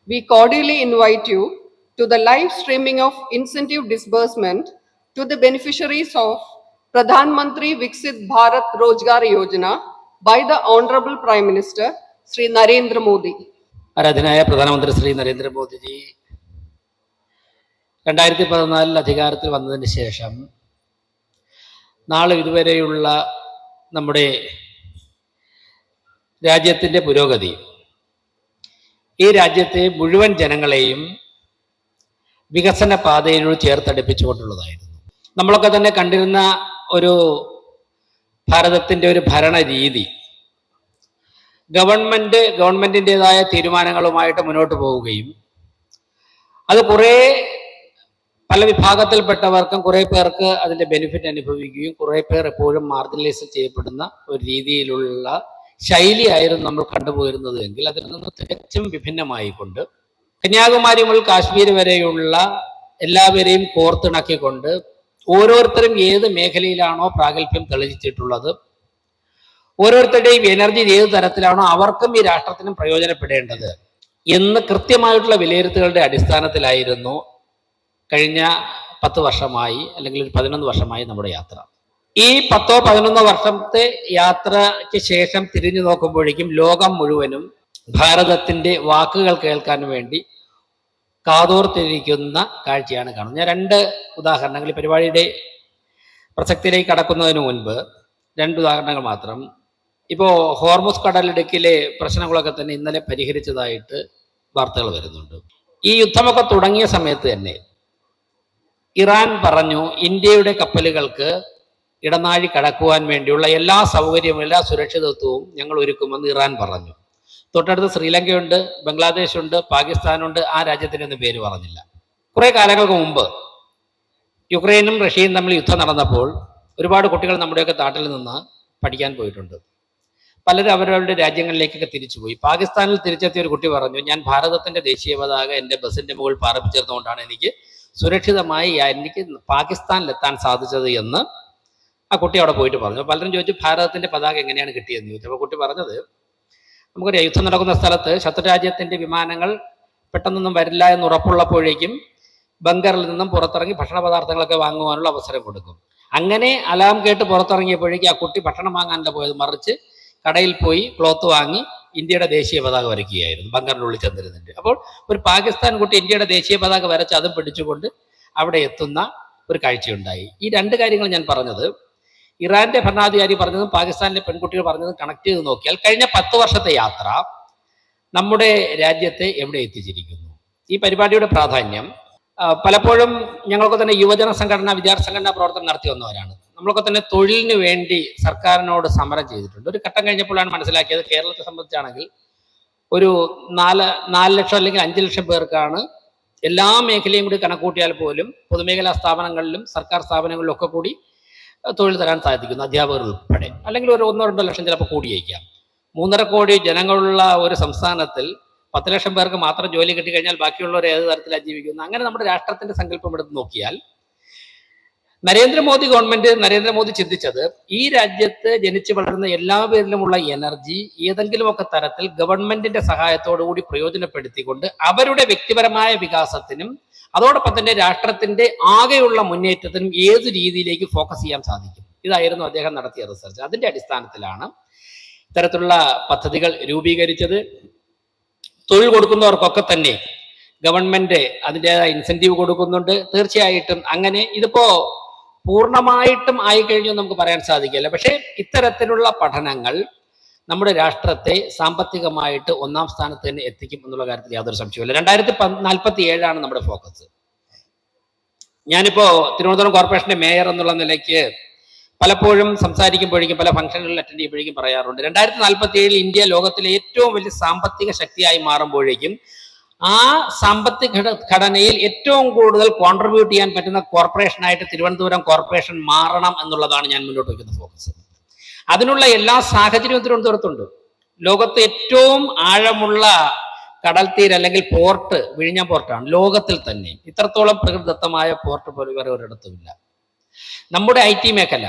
We cordially invite you to the live streaming of incentive disbursement to the beneficiaries of Pradhan Mantri Viksit Bharat Rozgar Yojana by the Honorable Prime Minister Sri Narendra Modi. ആരാധനായ പ്രധാനമന്ത്രി ശ്രീ നരേന്ദ്രമോദിജി 2014 അധികാരത്തിൽ വന്നതിന് ശേഷം നാളെ ഇതുവരെയുള്ള നമ്മുടെ രാജ്യത്തിൻ്റെ പുരോഗതി ഈ രാജ്യത്തെ മുഴുവൻ ജനങ്ങളെയും വികസന പാതയിലൂടെ ചേർത്തടുപ്പിച്ചുകൊണ്ടുള്ളതായിരുന്നു. നമ്മളൊക്കെ തന്നെ കണ്ടിരുന്ന ഒരു ഭാരതത്തിൻ്റെ ഒരു ഭരണ രീതി ഗവൺമെന്റിൻ്റെതായ തീരുമാനങ്ങളുമായിട്ട് മുന്നോട്ട് പോവുകയും അത് പല വിഭാഗത്തിൽപ്പെട്ടവർക്കും കുറേ പേർക്ക് അതിൻ്റെ ബെനിഫിറ്റ് അനുഭവിക്കുകയും കുറേ പേർ എപ്പോഴും മാർജിനലൈസ് ചെയ്യപ്പെടുന്ന ഒരു രീതിയിലുള്ള ശൈലിയായിരുന്നു നമ്മൾ കണ്ടുപോയിരുന്നത് എങ്കിൽ അതിൽ നിന്ന് തികച്ചും വിഭിന്നമായിക്കൊണ്ട് കന്യാകുമാരി മുതൽ കാശ്മീർ വരെയുള്ള എല്ലാവരെയും കോർത്തിണക്കിക്കൊണ്ട് ഓരോരുത്തരും ഏത് മേഖലയിലാണോ പ്രാഗൽഭ്യം തെളിയിച്ചിട്ടുള്ളത്, ഓരോരുത്തരുടെയും എനർജി ഏത് തരത്തിലാണോ അവർക്കും ഈ രാഷ്ട്രത്തിനും പ്രയോജനപ്പെടേണ്ടത് എന്ന് കൃത്യമായിട്ടുള്ള വിലയിരുത്തലുകളുടെ അടിസ്ഥാനത്തിലായിരുന്നു കഴിഞ്ഞ 10 വർഷമായി അല്ലെങ്കിൽ 11 വർഷമായി നമ്മുടെ യാത്ര. ഈ 10-11 വർഷത്തെ യാത്രയ്ക്ക് ശേഷം തിരിഞ്ഞു നോക്കുമ്പോഴേക്കും ലോകം മുഴുവനും ഭാരതത്തിന്റെ വാക്കുകൾ കേൾക്കാൻ വേണ്ടി കാതോർത്തിരിക്കുന്ന കാഴ്ചയാണ് കാണുന്നത്. ഞാൻ 2 ഉദാഹരണങ്ങൾ, ഈ പരിപാടിയുടെ പ്രസക്തിയിലേക്ക് കടക്കുന്നതിന് മുൻപ് 2 ഉദാഹരണങ്ങൾ മാത്രം. ഇപ്പോൾ ഹോർമുസ് കടലിടുക്കിലെ പ്രശ്നങ്ങളൊക്കെ തന്നെ ഇന്നലെ പരിഹരിച്ചതായിട്ട് വാർത്തകൾ വരുന്നുണ്ട്. ഈ യുദ്ധമൊക്കെ തുടങ്ങിയ സമയത്ത് തന്നെ ഇറാൻ പറഞ്ഞു ഇന്ത്യയുടെ കപ്പലുകൾക്ക് ഇടനാഴി കടക്കുവാൻ വേണ്ടിയുള്ള എല്ലാ സൗകര്യവും എല്ലാ സുരക്ഷിതത്വവും ഞങ്ങൾ ഒരുക്കുമെന്ന് ഇറാൻ പറഞ്ഞു. തൊട്ടടുത്ത് ശ്രീലങ്കയുണ്ട്, ബംഗ്ലാദേശുണ്ട്, പാകിസ്ഥാനുണ്ട്, ആ രാജ്യത്തിൻ്റെ ഒന്നും പേര് പറഞ്ഞില്ല. കുറേ കാലങ്ങൾക്ക് മുമ്പ് യുക്രൈനും റഷ്യയും തമ്മിൽ യുദ്ധം നടന്നപ്പോൾ ഒരുപാട് കുട്ടികൾ നമ്മുടെയൊക്കെ നാട്ടിൽ നിന്ന് പഠിക്കാൻ പോയിട്ടുണ്ട്. പലരും അവരവരുടെ രാജ്യങ്ങളിലേക്കൊക്കെ തിരിച്ചുപോയി. പാകിസ്ഥാനിൽ തിരിച്ചെത്തിയ ഒരു കുട്ടി പറഞ്ഞു, ഞാൻ ഭാരതത്തിന്റെ ദേശീയ പതാക എൻ്റെ ബസിന്റെ മുകളിൽ പാറപ്പിച്ചിരുന്നുകൊണ്ടാണ് എനിക്ക് സുരക്ഷിതമായി എനിക്ക് പാകിസ്ഥാനിലെത്താൻ സാധിച്ചത് എന്ന് ആ കുട്ടി അവിടെ പോയിട്ട് പറഞ്ഞു. പലരും ചോദിച്ചു ഭാരതത്തിന്റെ പതാക എങ്ങനെയാണ് കിട്ടിയതെന്ന് ചോദിച്ചു. അപ്പോൾ കുട്ടി പറഞ്ഞത്, നമുക്കറിയാം യുദ്ധം നടക്കുന്ന സ്ഥലത്ത് ശത്രുരാജ്യത്തിന്റെ വിമാനങ്ങൾ പെട്ടെന്നൊന്നും വരില്ല എന്ന് ഉറപ്പുള്ളപ്പോഴേക്കും ബങ്കറിൽ നിന്നും പുറത്തിറങ്ങി ഭക്ഷണ പദാർത്ഥങ്ങളൊക്കെ വാങ്ങുവാനുള്ള അവസരം കൊടുക്കും. അങ്ങനെ അലാം കേട്ട് പുറത്തിറങ്ങിയപ്പോഴേക്കും ആ കുട്ടി ഭക്ഷണം വാങ്ങാനല്ല പോയത്, മറിച്ച് കടയിൽ പോയി ക്ലോത്ത് വാങ്ങി ഇന്ത്യയുടെ ദേശീയ പതാക വരയ്ക്കുകയായിരുന്നു ബങ്കറിനുള്ളിൽ ചെന്നിരുന്നിട്ട്. അപ്പോൾ ഒരു പാകിസ്ഥാൻ കുട്ടി ഇന്ത്യയുടെ ദേശീയ പതാക വരച്ച് അതും പിടിച്ചുകൊണ്ട് അവിടെ എത്തുന്ന ഒരു കാഴ്ചയുണ്ടായി. ഈ 2 കാര്യങ്ങൾ ഞാൻ പറഞ്ഞത്, ഇറാന്റെ ഭരണാധികാരി പറഞ്ഞതും പാകിസ്ഥാനിലെ പെൺകുട്ടികൾ പറഞ്ഞതും കണക്ട് ചെയ്ത് നോക്കിയാൽ കഴിഞ്ഞ 10 വർഷത്തെ യാത്ര നമ്മുടെ രാജ്യത്തെ എവിടെ എത്തിച്ചിരിക്കുന്നു. ഈ പരിപാടിയുടെ പ്രാധാന്യം പലപ്പോഴും ഞങ്ങളൊക്കെ തന്നെ യുവജന സംഘടന, വിദ്യാർത്ഥി സംഘടനാ പ്രവർത്തനം നടത്തി വന്നവരാണ്. നമ്മളൊക്കെ തന്നെ തൊഴിലിന് വേണ്ടി സർക്കാരിനോട് സമരം ചെയ്തിട്ടുണ്ട്. ഒരു ഘട്ടം കഴിഞ്ഞപ്പോഴാണ് മനസ്സിലാക്കിയത് കേരളത്തെ സംബന്ധിച്ചാണെങ്കിൽ ഒരു 4 ലക്ഷം അല്ലെങ്കിൽ 5 ലക്ഷം പേർക്കാണ് എല്ലാ മേഖലയും കൂടി കണക്കൂട്ടിയാൽ പോലും പൊതുമേഖലാ സ്ഥാപനങ്ങളിലും സർക്കാർ സ്ഥാപനങ്ങളിലും ഒക്കെ കൂടി തൊഴിൽ തരാൻ സാധിക്കുന്നു, അധ്യാപകർ ഉൾപ്പെടെ. അല്ലെങ്കിൽ ഒരു 1-2 ലക്ഷം ചിലപ്പോൾ കൂടിയേക്കാം. 3.5 കോടി ജനങ്ങളുള്ള ഒരു സംസ്ഥാനത്തിൽ 10 ലക്ഷം പേർക്ക് മാത്രം ജോലി കിട്ടിക്കഴിഞ്ഞാൽ ബാക്കിയുള്ളവർ ഏത് തരത്തിലാണ് ജീവിക്കുന്നത്? അങ്ങനെ നമ്മുടെ രാഷ്ട്രത്തിന്റെ സങ്കല്പം എടുത്ത് നോക്കിയാൽ നരേന്ദ്രമോദി ചിന്തിച്ചത് ഈ രാജ്യത്ത് ജനിച്ചു വളരുന്ന എല്ലാവരിലുമുള്ള എനർജി ഏതെങ്കിലുമൊക്കെ തരത്തിൽ ഗവൺമെന്റിന്റെ സഹായത്തോടുകൂടി പ്രയോജനപ്പെടുത്തിക്കൊണ്ട് അവരുടെ വ്യക്തിപരമായ വികാസത്തിനും അതോടൊപ്പം തന്നെ രാഷ്ട്രത്തിന്റെ ആകെയുള്ള മുന്നേറ്റത്തിനും ഏത് രീതിയിലേക്ക് ഫോക്കസ് ചെയ്യാൻ സാധിക്കും. ഇതായിരുന്നു അദ്ദേഹം നടത്തിയ റിസർച്ച്. അതിന്റെ അടിസ്ഥാനത്തിലാണ് ഇത്തരത്തിലുള്ള പദ്ധതികൾ രൂപീകരിച്ചത്. തൊഴിൽ കൊടുക്കുന്നവർക്കൊക്കെ തന്നെ ഗവൺമെന്റ് അതിൻ്റെതായ ഇൻസെന്റീവ് കൊടുക്കുന്നുണ്ട്. തീർച്ചയായിട്ടും അങ്ങനെ ഇതിപ്പോ പൂർണ്ണമായിട്ടും ആയിക്കഴിഞ്ഞു നമുക്ക് പറയാൻ സാധിക്കില്ല. പക്ഷേ ഇത്തരത്തിലുള്ള പഠനങ്ങൾ നമ്മുടെ രാഷ്ട്രത്തെ സാമ്പത്തികമായിട്ട് 1-ാം സ്ഥാനത്ത് തന്നെ എത്തിക്കും എന്നുള്ള കാര്യത്തിൽ യാതൊരു സംശയമില്ല. 2047 നമ്മുടെ ഫോക്കസ്. ഞാനിപ്പോ തിരുവനന്തപുരം കോർപ്പറേഷന്റെ മേയർ എന്നുള്ള നിലയ്ക്ക് പലപ്പോഴും സംസാരിക്കുമ്പോഴേക്കും പല ഫംഗ്ഷനുകളിൽ അറ്റൻഡ് ചെയ്യുമ്പോഴേക്കും പറയാറുണ്ട്, 2047 ഇന്ത്യ ലോകത്തിലെ ഏറ്റവും വലിയ സാമ്പത്തിക ശക്തിയായി മാറുമ്പോഴേക്കും ആ സാമ്പത്തിക ഘടനയിൽ ഏറ്റവും കൂടുതൽ കോൺട്രിബ്യൂട്ട് ചെയ്യാൻ പറ്റുന്ന കോർപ്പറേഷനായിട്ട് തിരുവനന്തപുരം കോർപ്പറേഷൻ മാറണം എന്നുള്ളതാണ് ഞാൻ മുന്നോട്ട് വയ്ക്കുന്ന ഫോക്കസ്. അതിനുള്ള എല്ലാ സാഹചര്യവും തിരുവനന്തപുരത്തുണ്ട്. ലോകത്ത് ഏറ്റവും ആഴമുള്ള കടൽ തീരം അല്ലെങ്കിൽ പോർട്ട് വിഴിഞ്ഞം പോർട്ടാണ് ലോകത്തിൽ തന്നെ. ഇത്രത്തോളം പ്രകൃതിദത്തമായ പോർട്ട് പോലെ വേറെ ഒരിടത്തുമില്ല. നമ്മുടെ IT മേഖല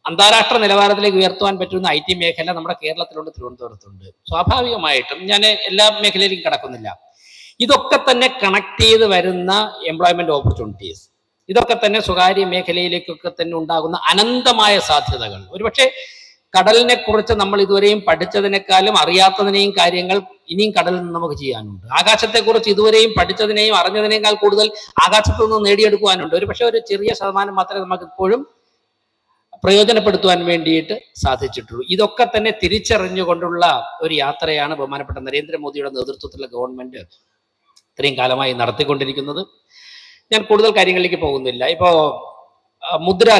അന്താരാഷ്ട്ര നിലവാരത്തിലേക്ക് ഉയർത്തുവാൻ പറ്റുന്ന IT മേഖല നമ്മുടെ കേരളത്തിലുണ്ട്, തിരുവനന്തപുരത്തുണ്ട്. സ്വാഭാവികമായിട്ടും ഞാൻ എല്ലാ മേഖലയിലേക്കും കടക്കുന്നില്ല. ഇതൊക്കെ തന്നെ കണക്ട് ചെയ്ത് വരുന്ന എംപ്ലോയ്മെന്റ് ഓപ്പർച്യൂണിറ്റീസ്, ഇതൊക്കെ തന്നെ സ്വകാര്യ മേഖലയിലേക്കൊക്കെ തന്നെ ഉണ്ടാകുന്ന അനന്തമായ സാധ്യതകൾ. ഒരുപക്ഷെ കടലിനെ കുറിച്ച് നമ്മൾ ഇതുവരെയും പഠിച്ചതിനേക്കാളും അറിയാത്തതിനെയും കാര്യങ്ങൾ ഇനിയും കടലിൽ നിന്ന് നമുക്ക് ചെയ്യാനുണ്ട്. ആകാശത്തെക്കുറിച്ച് ഇതുവരെയും പഠിച്ചതിനെയും അറിഞ്ഞതിനേക്കാൾ കൂടുതൽ ആകാശത്തു നിന്ന് നേടിയെടുക്കുവാനുണ്ട്. ഒരുപക്ഷെ ഒരു ചെറിയ ശതമാനം മാത്രമേ നമുക്ക് ഇപ്പോഴും പ്രയോജനപ്പെടുത്തുവാൻ വേണ്ടിയിട്ട് സാധിച്ചിട്ടുള്ളൂ. ഇതൊക്കെ തന്നെ തിരിച്ചറിഞ്ഞുകൊണ്ടുള്ള ഒരു യാത്രയാണ് ബഹുമാനപ്പെട്ട നരേന്ദ്രമോദിയുടെ നേതൃത്വത്തിലുള്ള ഗവൺമെന്റ് ഇത്രയും കാലമായി നടത്തിക്കൊണ്ടിരിക്കുന്നത്. ഞാൻ കൂടുതൽ കാര്യങ്ങളിലേക്ക് പോകുന്നില്ല. ഇപ്പോ മുദ്രാ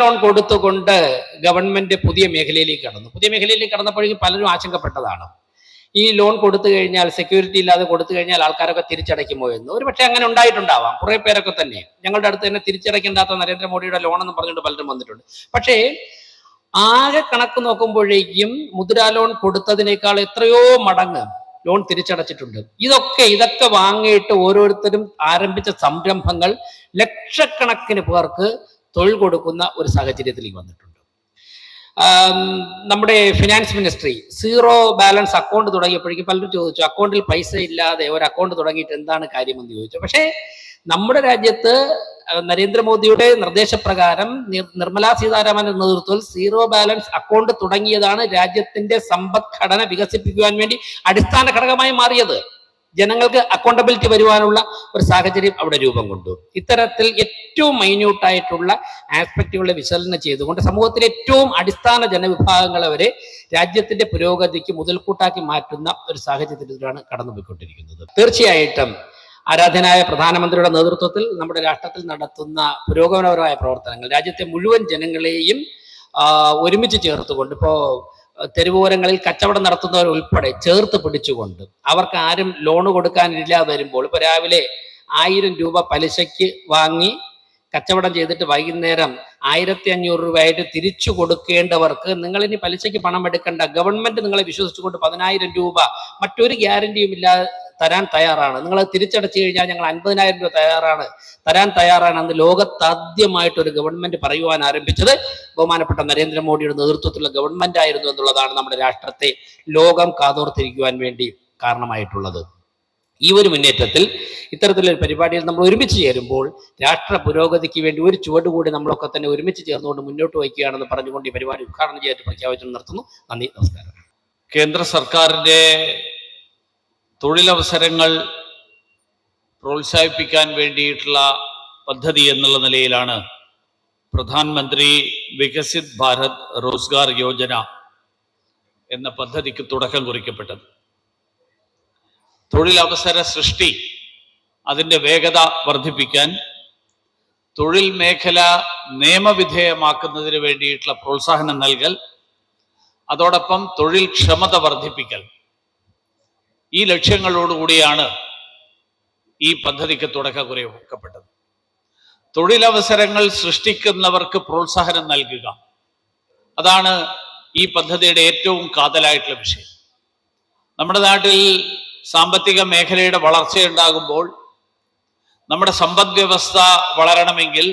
ലോൺ കൊടുത്തുകൊണ്ട് ഗവൺമെന്റ് പുതിയ മേഖലയിലേക്ക് കടന്നു. പുതിയ മേഖലയിലേക്ക് കടന്നപ്പോഴേക്കും പലരും ആശങ്കപ്പെട്ടതാണ്, ഈ ലോൺ കൊടുത്തു കഴിഞ്ഞാൽ, സെക്യൂരിറ്റി ഇല്ലാതെ കൊടുത്തു കഴിഞ്ഞാൽ ആൾക്കാരൊക്കെ തിരിച്ചടയ്ക്കുമോ എന്ന്. ഒരു പക്ഷേ അങ്ങനെ ഉണ്ടായിട്ടുണ്ടാവാം. കുറെ പേരൊക്കെ തന്നെ ഞങ്ങളുടെ അടുത്ത് തന്നെ തിരിച്ചടയ്ക്കേണ്ടാത്ത നരേന്ദ്രമോദിയുടെ ലോൺ എന്ന് പറഞ്ഞിട്ട് പലരും വന്നിട്ടുണ്ട്. പക്ഷേ ആകെ കണക്ക് നോക്കുമ്പോഴേക്കും മുദ്രാ ലോൺ കൊടുത്തതിനേക്കാൾ എത്രയോ മടങ്ങ് ലോൺ തിരിച്ചടച്ചിട്ടുണ്ട്. ഇതൊക്കെ വാങ്ങിയിട്ട് ഓരോരുത്തരും ആരംഭിച്ച സംരംഭങ്ങൾ ലക്ഷക്കണക്കിന് പേർക്ക് തൊഴിൽ കൊടുക്കുന്ന ഒരു സാഹചര്യത്തിലേക്ക് വന്നിട്ടുണ്ട്. നമ്മുടെ finance ministry zero balance account തുടങ്ങിയപ്പോഴേക്കും പലരും ചോദിച്ചു, അക്കൗണ്ടിൽ പൈസ ഇല്ലാതെ ഒരു അക്കൗണ്ട് തുടങ്ങിയിട്ട് എന്താണ് കാര്യമെന്ന് ചോദിച്ചു. പക്ഷേ നമ്മുടെ രാജ്യത്ത് നരേന്ദ്രമോദിയുടെ നിർദ്ദേശപ്രകാരം നിർമ്മലാ സീതാരാമന്റെ നേതൃത്വത്തിൽ സീറോ ബാലൻസ് അക്കൗണ്ട് തുടങ്ങിയതാണ് രാജ്യത്തിന്റെ സമ്പദ്ഘടന വികസിപ്പിക്കുവാൻ വേണ്ടി അടിസ്ഥാന ഘടകമായി മാറിയത്. ജനങ്ങൾക്ക് അക്കൗണ്ടബിലിറ്റി വരുവാനുള്ള ഒരു സാഹചര്യം അവിടെ രൂപം കൊണ്ടു. ഇത്തരത്തിൽ ഏറ്റവും മൈന്യൂട്ടായിട്ടുള്ള ആസ്പെക്റ്റുകളെ വിശകലനം ചെയ്തുകൊണ്ട് സമൂഹത്തിലെ ഏറ്റവും അടിസ്ഥാന ജനവിഭാഗങ്ങളെ വരെ രാജ്യത്തിന്റെ പുരോഗതിക്ക് മുതൽക്കൂട്ടാക്കി മാറ്റുന്ന ഒരു സാഹചര്യത്തിലാണ് കടന്നുപോയിക്കൊണ്ടിരിക്കുന്നത്. തീർച്ചയായിട്ടും ആരാധനായ പ്രധാനമന്ത്രിയുടെ നേതൃത്വത്തിൽ നമ്മുടെ രാഷ്ട്രത്തിൽ നടത്തുന്ന പുരോഗമനപരമായ പ്രവർത്തനങ്ങൾ രാജ്യത്തെ മുഴുവൻ ജനങ്ങളെയും ഒരുമിച്ച് ചേർത്തുകൊണ്ട്, ഇപ്പോ തെരുവോരങ്ങളിൽ കച്ചവടം നടത്തുന്നവർ ഉൾപ്പെടെ ചേർത്ത് പിടിച്ചുകൊണ്ട്, അവർക്ക് ആരും ലോണ് കൊടുക്കാനില്ലാതെ വരുമ്പോൾ, ഇപ്പൊ രാവിലെ 1000 രൂപ പലിശയ്ക്ക് വാങ്ങി കച്ചവടം ചെയ്തിട്ട് വൈകുന്നേരം 1500 രൂപയായിട്ട് തിരിച്ചു കൊടുക്കേണ്ടവർക്ക് നിങ്ങൾ ഇനി പലിശയ്ക്ക് പണം എടുക്കേണ്ട, ഗവൺമെന്റ് നിങ്ങളെ വിശ്വസിച്ചുകൊണ്ട് 10000 രൂപ മറ്റൊരു ഗ്യാരണ്ടിയും ഇല്ലാതെ തരാൻ തയ്യാറാണ്, നിങ്ങൾ തിരിച്ചടച്ചു കഴിഞ്ഞാൽ ഞങ്ങൾ 50000 രൂപ തരാൻ തയ്യാറാണ് എന്ന് ലോകത്താദ്യമായിട്ട് ഒരു ഗവൺമെന്റ് പറയുവാൻ ആരംഭിച്ചത് ബഹുമാനപ്പെട്ട നരേന്ദ്രമോദിയുടെ നേതൃത്വത്തിലുള്ള ഗവൺമെന്റ് ആയിരുന്നു എന്നുള്ളതാണ് നമ്മുടെ രാഷ്ട്രത്തെ ലോകം കാതോർത്തിരിക്കുവാൻ വേണ്ടി കാരണമായിട്ടുള്ളത്. ഈ ഒരു മുന്നേറ്റത്തിൽ ഇത്തരത്തിലൊരു പരിപാടിയിൽ നമ്മൾ ഒരുമിച്ച് ചേരുമ്പോൾ രാഷ്ട്ര പുരോഗതിക്ക് വേണ്ടി ഒരു ചുവട് കൂടി നമ്മളൊക്കെ തന്നെ ഒരുമിച്ച് ചേർന്നുകൊണ്ട് മുന്നോട്ട് വയ്ക്കുകയാണെന്ന് പറഞ്ഞുകൊണ്ട് ഈ പരിപാടി ഉദ്ഘാടനം ചെയ്തിട്ട് പ്രഖ്യാപിച്ചു നിർത്തുന്നു. നന്ദി, നമസ്കാരം. കേന്ദ്ര സർക്കാരിന്റെ തൊഴിലവസരങ്ങൾ പ്രോത്സാഹിപ്പിക്കാൻ വേണ്ടിയിട്ടുള്ള പദ്ധതി എന്നുള്ള നിലയിലാണ് പ്രധാനമന്ത്രി വികസിത് ഭാരത് റോസ്ഗാർ യോജന എന്ന പദ്ധതിക്ക് തുടക്കം കുറിക്കപ്പെട്ടത്. തൊഴിലവസര സൃഷ്ടി, അതിൻ്റെ വേഗത വർദ്ധിപ്പിക്കാൻ, തൊഴിൽ മേഖല നിയമവിധേയമാക്കുന്നതിന് വേണ്ടിയിട്ടുള്ള പ്രോത്സാഹനം നൽകൽ, അതോടൊപ്പം തൊഴിൽ ക്ഷമത വർദ്ധിപ്പിക്കൽ, ഈ ലക്ഷ്യങ്ങളോടുകൂടിയാണ് ഈ പദ്ധതിക്ക് തുടക്കം കുറിക്കപ്പെട്ടത്. തൊഴിലവസരങ്ങൾ സൃഷ്ടിക്കുന്നവർക്ക് പ്രോത്സാഹനം നൽകുക, അതാണ് ഈ പദ്ധതിയുടെ ഏറ്റവും കാതലായിട്ടുള്ള വിഷയം. നമ്മുടെ നാട്ടിൽ സാമ്പത്തിക മേഖലയുടെ വളർച്ചയുണ്ടാകുമ്പോൾ, നമ്മുടെ സമ്പദ് വ്യവസ്ഥ വളരണമെങ്കിൽ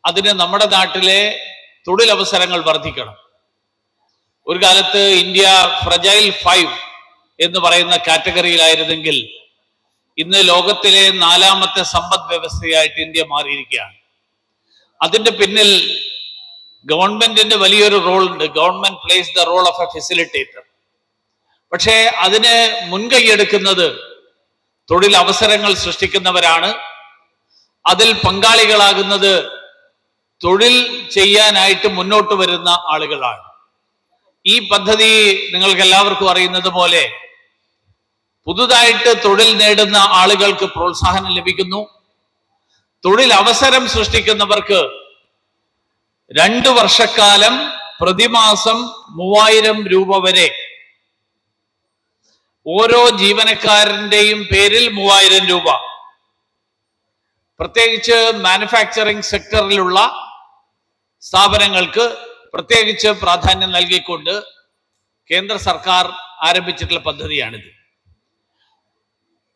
അതിന് നമ്മുടെ നാട്ടിലെ തൊഴിലവസരങ്ങൾ വർദ്ധിക്കണം. ഒരു കാലത്ത് ഇന്ത്യ ഫ്രജൈൽ 5 എന്ന് പറയുന്ന കാറ്റഗറിയിലായിരുന്നെങ്കിൽ ഇന്ന് ലോകത്തിലെ 4ാമത്തെ സമ്പദ് വ്യവസ്ഥയായിട്ട് ഇന്ത്യ മാറിയിരിക്കുകയാണ്. അതിന്റെ പിന്നിൽ ഗവൺമെന്റിന്റെ വലിയൊരു റോൾ ഉണ്ട്. Government plays the role of a facilitator. പക്ഷേ അതിന് മുൻകൈയെടുക്കുന്നത് തൊഴിലവസരങ്ങൾ സൃഷ്ടിക്കുന്നവരാണ്. അതിൽ പങ്കാളികളാകുന്നത് തൊഴിൽ ചെയ്യാനായിട്ട് മുന്നോട്ട് വരുന്ന ആളുകളാണ്. ഈ പദ്ധതി നിങ്ങൾക്ക് എല്ലാവർക്കും അറിയുന്നത് പോലെ പുതുതായിട്ട് തൊഴിൽ നേടുന്ന ആളുകൾക്ക് പ്രോത്സാഹനം ലഭിക്കുന്നു. തൊഴിൽ അവസരം സൃഷ്ടിക്കുന്നവർക്ക് 2 വർഷക്കാലം പ്രതിമാസം 3000 രൂപ വരെ ഓരോ ജീവനക്കാരന്റെയും പേരിൽ 3000 രൂപ, പ്രത്യേകിച്ച് മാനുഫാക്ചറിംഗ് സെക്ടറിലുള്ള സ്ഥാപനങ്ങൾക്ക് പ്രത്യേകിച്ച് പ്രാധാന്യം നൽകിക്കൊണ്ട് കേന്ദ്ര സർക്കാർ ആരംഭിച്ചിട്ടുള്ള പദ്ധതിയാണിത്.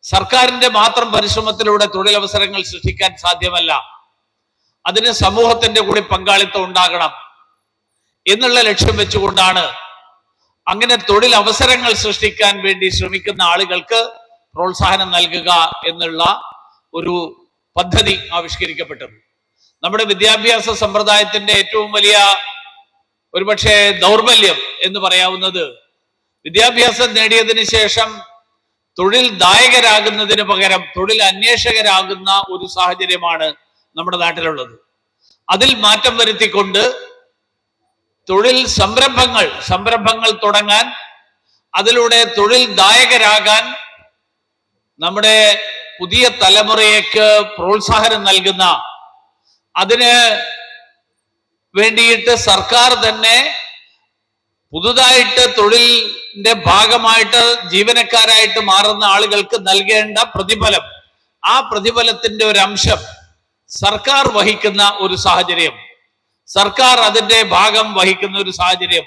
സർക്കാരിന്റെ മാത്രം പരിശ്രമത്തിലൂടെ തൊഴിലവസരങ്ങൾ സൃഷ്ടിക്കാൻ സാധ്യമല്ല. അതിന് സമൂഹത്തിന്റെ കൂടി പങ്കാളിത്തം ഉണ്ടാകണം എന്നുള്ള ലക്ഷ്യം വെച്ചുകൊണ്ടാണ് അങ്ങനെ തൊഴിലവസരങ്ങൾ സൃഷ്ടിക്കാൻ വേണ്ടി ശ്രമിക്കുന്ന ആളുകൾക്ക് പ്രോത്സാഹനം നൽകുക എന്നുള്ള ഒരു പദ്ധതി ആവിഷ്കരിക്കപ്പെട്ടത്. നമ്മുടെ വിദ്യാഭ്യാസ സമ്പ്രദായത്തിന്റെ ഏറ്റവും വലിയ ഒരുപക്ഷെ ദൗർബല്യം എന്ന് പറയാവുന്നത് വിദ്യാഭ്യാസം നേടിയതിനു ശേഷം തൊഴിൽ ദായകരാകുന്നതിന് പകരം തൊഴിൽ അന്വേഷകരാകുന്ന ഒരു സാഹചര്യമാണ് നമ്മുടെ നാട്ടിലുള്ളത്. അതിൽ മാറ്റം വരുത്തിക്കൊണ്ട് തൊഴിൽ സംരംഭങ്ങൾ തുടങ്ങാൻ, അതിലൂടെ തൊഴിൽ ദായകരാകാൻ നമ്മുടെ പുതിയ തലമുറയ്ക്ക് പ്രോത്സാഹനം നൽകുന്ന, അതിന് വേണ്ടിയിട്ട് സർക്കാർ തന്നെ പുതുതായിട്ട് തൊഴിലിന്റെ ഭാഗമായിട്ട് ജീവനക്കാരായിട്ട് മാറുന്ന ആളുകൾക്ക് നൽകേണ്ട പ്രതിഫലം, ആ പ്രതിഫലത്തിന്റെ ഒരു അംശം സർക്കാർ വഹിക്കുന്ന ഒരു സാഹചര്യം, സർക്കാർ അതിന്റെ ഭാഗം വഹിക്കുന്ന ഒരു സാഹചര്യം,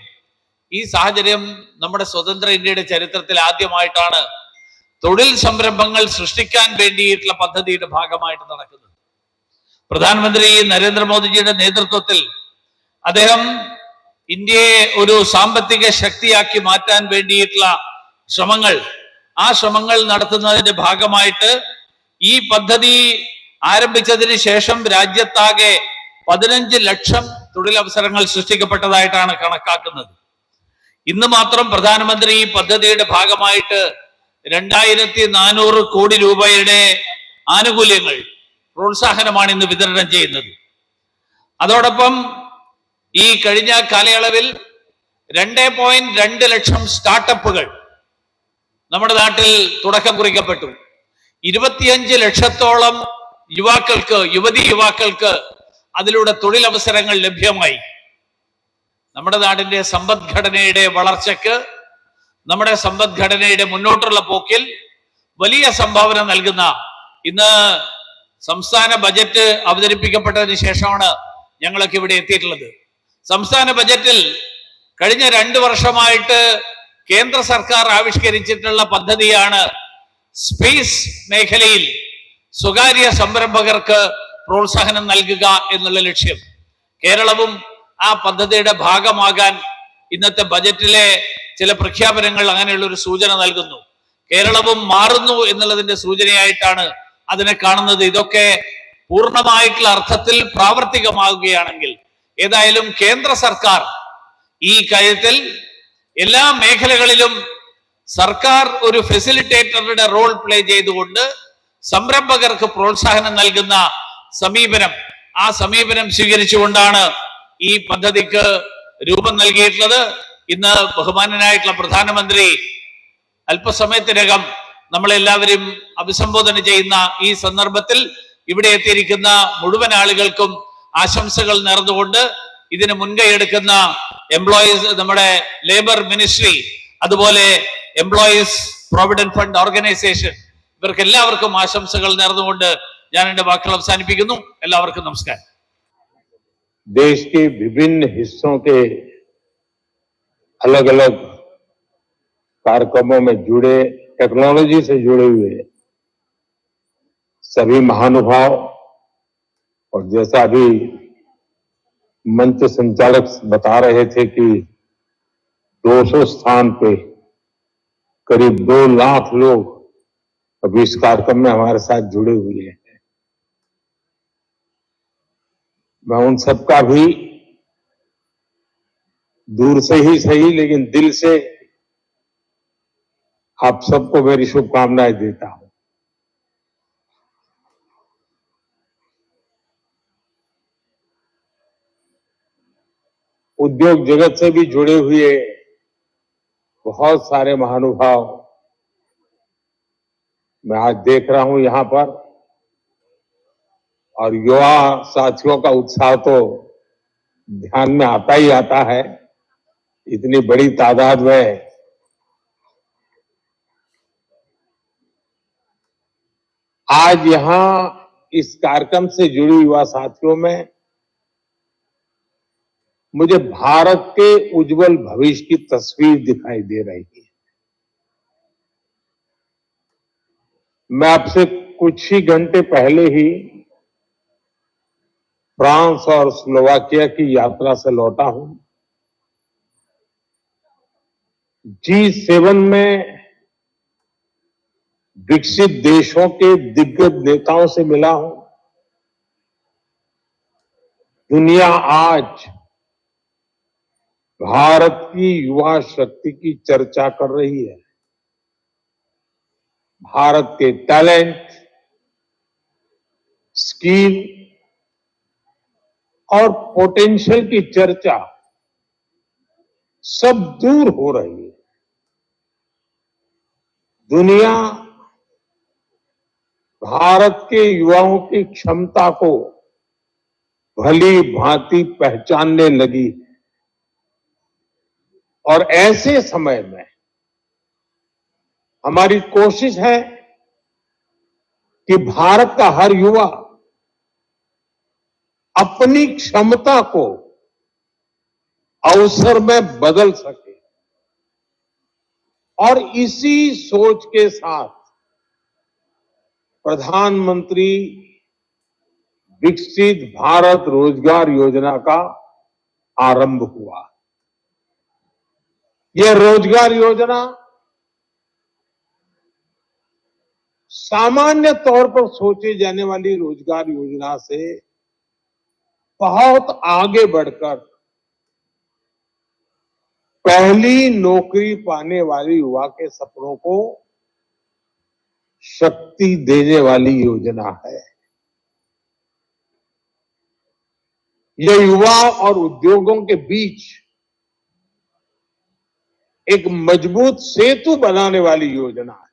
ഈ സാഹചര്യം നമ്മുടെ സ്വതന്ത്ര ഇന്ത്യയുടെ ചരിത്രത്തിൽ ആദ്യമായിട്ടാണ് തൊഴിൽ സംരംഭങ്ങൾ സൃഷ്ടിക്കാൻ വേണ്ടിയിട്ടുള്ള പദ്ധതിയുടെ ഭാഗമായിട്ട് നടക്കുന്നത്. പ്രധാനമന്ത്രി നരേന്ദ്രമോദിജിയുടെ നേതൃത്വത്തിൽ അദ്ദേഹം ഇന്ത്യയെ ഒരു സാമ്പത്തിക ശക്തിയാക്കി മാറ്റാൻ വേണ്ടിയിട്ടുള്ള ആ ശ്രമങ്ങൾ നടത്തുന്നതിന്റെ ഭാഗമായിട്ട് ഈ പദ്ധതി ആരംഭിച്ചതിന് ശേഷം രാജ്യത്താകെ 15 ലക്ഷം തൊഴിലവസരങ്ങൾ സൃഷ്ടിക്കപ്പെട്ടതായിട്ടാണ് കണക്കാക്കുന്നത്. ഇന്ന് മാത്രം പ്രധാനമന്ത്രി ഈ പദ്ധതിയുടെ ഭാഗമായിട്ട് 2400 കോടി രൂപയുടെ ആനുകൂല്യങ്ങൾ, പ്രോത്സാഹനമാണ് ഇന്ന് വിതരണം ചെയ്യുന്നത്. അതോടൊപ്പം ഈ കഴിഞ്ഞ കാലയളവിൽ 2.2 ലക്ഷം സ്റ്റാർട്ടപ്പുകൾ നമ്മുടെ നാട്ടിൽ തുടക്കം കുറിക്കപ്പെട്ടു. 25 ലക്ഷത്തോളം യുവതിയുവാക്കൾക്ക് അതിലൂടെ തൊഴിലവസരങ്ങൾ ലഭ്യമായി. നമ്മുടെ നാടിന്റെ സമ്പദ്ഘടനയുടെ വളർച്ചയ്ക്ക്, നമ്മുടെ സമ്പദ്ഘടനയുടെ മുന്നോട്ടുള്ള പോക്കിൽ വലിയ സംഭാവന നൽകുന്ന, ഇന്ന് സംസ്ഥാന ബജറ്റ് അവതരിപ്പിക്കപ്പെട്ടതിന് ശേഷമാണ് ഞങ്ങളൊക്കെ ഇവിടെ എത്തിയിട്ടുള്ളത്. സംസ്ഥാന ബജറ്റിൽ കഴിഞ്ഞ 2 വർഷമായിട്ട് കേന്ദ്ര സർക്കാർ ആവിഷ്കരിച്ചിട്ടുള്ള പദ്ധതിയാണ് സ്പേസ് മേഖലയിൽ സ്വകാര്യ സംരംഭകർക്ക് പ്രോത്സാഹനം നൽകുക എന്നുള്ള ലക്ഷ്യം. കേരളവും ആ പദ്ധതിയുടെ ഭാഗമാകാൻ ഇന്നത്തെ ബജറ്റിലെ ചില പ്രഖ്യാപനങ്ങൾ അങ്ങനെയുള്ള ഒരു സൂചന നൽകുന്നു. കേരളവും മാറുന്നു എന്നുള്ളതിന്റെ സൂചനയായിട്ടാണ് അതിനെ കാണുന്നത്. ഇതൊക്കെ പൂർണ്ണമായിട്ടുള്ള അർത്ഥത്തിൽ പ്രാവർത്തികമാകുകയാണെങ്കിൽ, ഏതായാലും കേന്ദ്ര സർക്കാർ ഈ കാര്യത്തിൽ എല്ലാ മേഖലകളിലും സർക്കാർ ഒരു ഫെസിലിറ്റേറ്ററുടെ റോൾ പ്ലേ ചെയ്തുകൊണ്ട് സംരംഭകർക്ക് പ്രോത്സാഹനം നൽകുന്ന ആ സമീപനം സ്വീകരിച്ചുകൊണ്ടാണ് ഈ പദ്ധതിക്ക് രൂപം നൽകിയിട്ടുള്ളത്. ഇന്ന് ബഹുമാനനായിട്ടുള്ള പ്രധാനമന്ത്രി അല്പസമയത്തിനകം നമ്മളെല്ലാവരും അഭിസംബോധന ചെയ്യുന്ന ഈ സന്ദർഭത്തിൽ ഇവിടെ എത്തിയിരിക്കുന്ന മുഴുവൻ ആളുകൾക്കും ആശംസകൾ നേർന്നുകൊണ്ട് ഇതിന് മുൻകൈയെടുക്കുന്ന എംപ്ലോയീസ്, നമ്മുടെ ലേബർ മിനിസ്ട്രി, അതുപോലെ എംപ്ലോയീസ് പ്രൊവിഡന്റ് ഫണ്ട് ഓർഗനൈസേഷൻ, ഇവർക്ക് എല്ലാവർക്കും ആശംസകൾ നേർന്നുകൊണ്ട് ഞാൻ എന്റെ വാക്കുകൾ അവസാനിപ്പിക്കുന്നു. എല്ലാവർക്കും നമസ്കാരം. देश के विभिन्न हिस्सों के अलग अलग कार्यक्रमों में जुड़े, टेक्नोलॉजी से जुड़े हुए सभी महानुभाव, और जैसा अभी मंच संचालक बता रहे थे कि 200 स्थान पे करीब 2 लाख लोग अभी इस कार्यक्रम में हमारे साथ जुड़े हुए हैं। मैं उन सबका भी दूर से ही सही लेकिन दिल से आप सबको मेरी शुभकामनाएं देता हूं। उद्योग जगत से भी जुड़े हुए बहुत सारे महानुभाव मैं आज देख रहा हूं यहां पर, और युवा साथियों का उत्साह तो ध्यान में आता ही आता है। इतनी बड़ी तादाद में आज यहां इस कार्यक्रम से जुड़ी युवा साथियों में मुझे भारत के उज्जवल भविष्य की तस्वीर दिखाई दे रही है। मैं आपसे कुछ ही घंटे पहले ही फ्रांस और स्लोवाकिया की यात्रा से लौटा हूं। G7 में विकसित देशों के दिग्गज नेताओं से मिला हूं। दुनिया आज भारत की युवा शक्ति की चर्चा कर रही है। भारत के टैलेंट, स्किल और पोटेंशियल की चर्चा सब दूर हो रही है। दुनिया भारत के युवाओं की क्षमता को भली भांति पहचानने लगी और ऐसे समय में हमारी कोशिश है कि भारत का हर युवा अपनी क्षमता को अवसर में बदल सके और इसी सोच के साथ प्रधानमंत्री विकसित भारत रोजगार योजना का आरंभ हुआ। यह रोजगार योजना सामान्य तौर पर सोचे जाने वाली रोजगार योजना से बहुत आगे बढ़कर पहली नौकरी पाने वाले युवा के सपनों को शक्ति देने वाली योजना है। यह युवा और उद्योगों के बीच एक मजबूत सेतु बनाने वाली योजना है।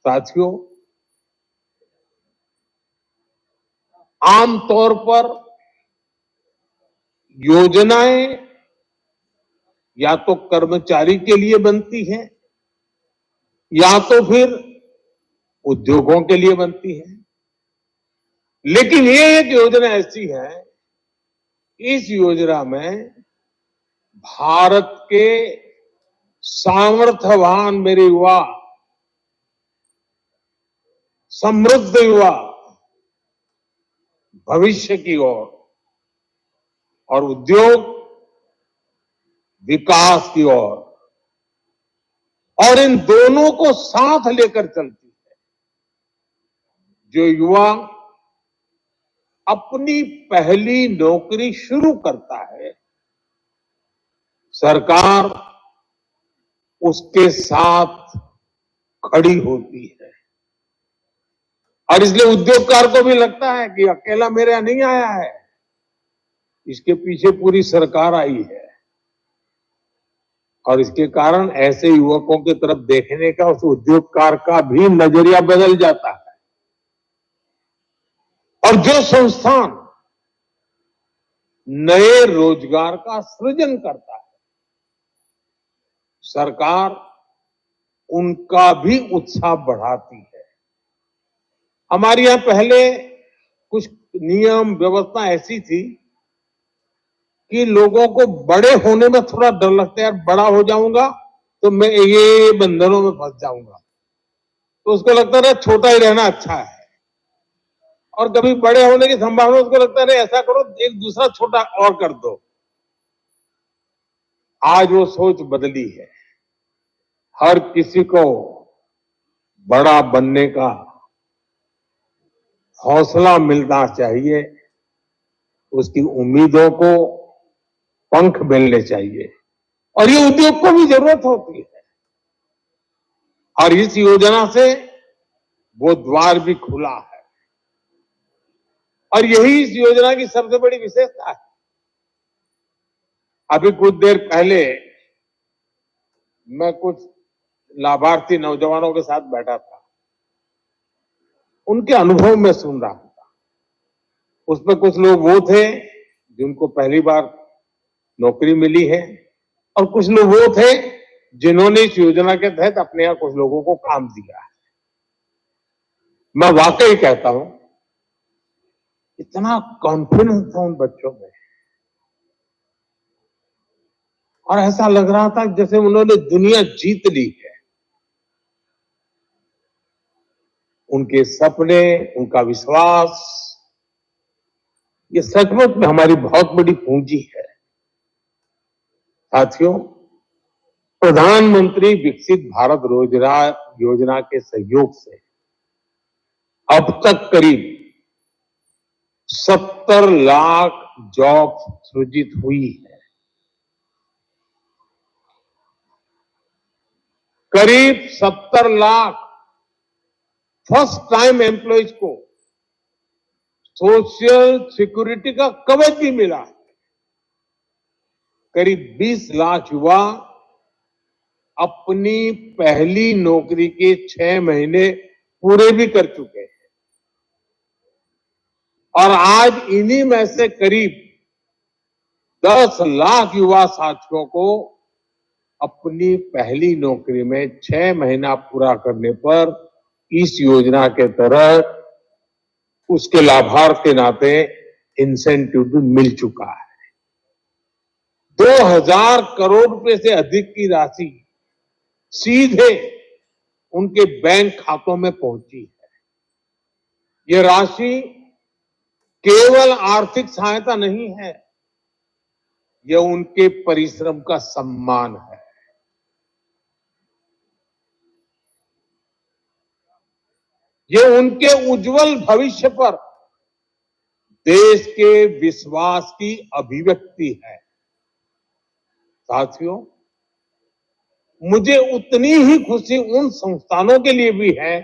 साथियों, आमतौर पर योजनाएं या तो कर्मचारी के लिए बनती हैं या तो फिर उद्योगों के लिए बनती है। लेकिन ये एक योजना ऐसी है, इस योजना में भारत के सामर्थ्यवान मेरे युवा, समृद्ध युवा भविष्य की ओर और उद्योग विकास की ओर और इन दोनों को साथ लेकर चलती है। जो युवा अपनी पहली नौकरी शुरू करता है, सरकार उसके साथ खड़ी होती है और इसलिए उद्योगकार को भी लगता है कि अकेला मेरे यहां नहीं आया है, इसके पीछे पूरी सरकार आई है और इसके कारण ऐसे युवकों की तरफ देखने का उस उद्योगकार का भी नजरिया बदल जाता है। और जो संस्थान नए रोजगार का सृजन करता है, सरकार उनका भी उत्साह बढ़ाती है। हमारे यहां पहले कुछ नियम व्यवस्था ऐसी थी कि लोगों को बड़े होने में थोड़ा डर लगता है, यार बड़ा हो जाऊंगा तो मैं ये बंधनों में फंस जाऊंगा, तो उसको लगता है छोटा ही रहना अच्छा है। और कभी बड़े होने की संभावना उसको लगता है ऐसा करो एक दूसरा छोटा और कर दो। आज वो सोच बदली है। हर किसी को बड़ा बनने का हौसला मिलना चाहिए, उसकी उम्मीदों को पंख मिलने चाहिए और ये उद्योग को भी जरूरत होती है। और इस योजना से वो द्वार भी खुला है और यही इस योजना की सबसे बड़ी विशेषता है। अभी कुछ देर पहले मैं कुछ लाभार्थी नौजवानों के साथ बैठा था, उनके अनुभव में सुन रहा था। उसमें कुछ लोग वो थे जिनको पहली बार नौकरी मिली है और कुछ लोग वो थे जिन्होंने इस योजना के तहत अपने यहां कुछ लोगों को काम दिया है। मैं वाकई कहता हूं, इतना कॉन्फिडेंस था उन बच्चों में और ऐसा लग रहा था जैसे उन्होंने दुनिया जीत ली है। उनके सपने, उनका विश्वास, ये सचमुच में हमारी बहुत बड़ी पूंजी है। साथियों, प्रधानमंत्री विकसित भारत रोजगार योजना के सहयोग से अब तक करीब 70 लाख जॉब सृजित हुई है। करीब 70 लाख फर्स्ट टाइम एम्प्लॉयज को सोशल सिक्योरिटी का कवच भी मिला है। करीब 20 लाख युवा अपनी पहली नौकरी के 6 महीने पूरे भी कर चुके हैं और आज इन्हीं में से करीब 10 लाख युवा साथियों को अपनी पहली नौकरी में 6 महीना पूरा करने पर इस योजना के तहत उसके लाभार्थी के नाते इंसेंटिव भी मिल चुका है। 2000 करोड़ रुपए से अधिक की राशि सीधे उनके बैंक खातों में पहुंची है। ये राशि केवल आर्थिक सहायता नहीं है, यह उनके परिश्रम का सम्मान है। ये उनके उज्जवल भविष्य पर देश के विश्वास की अभिव्यक्ति है। साथियों, मुझे उतनी ही खुशी उन संस्थानों के लिए भी है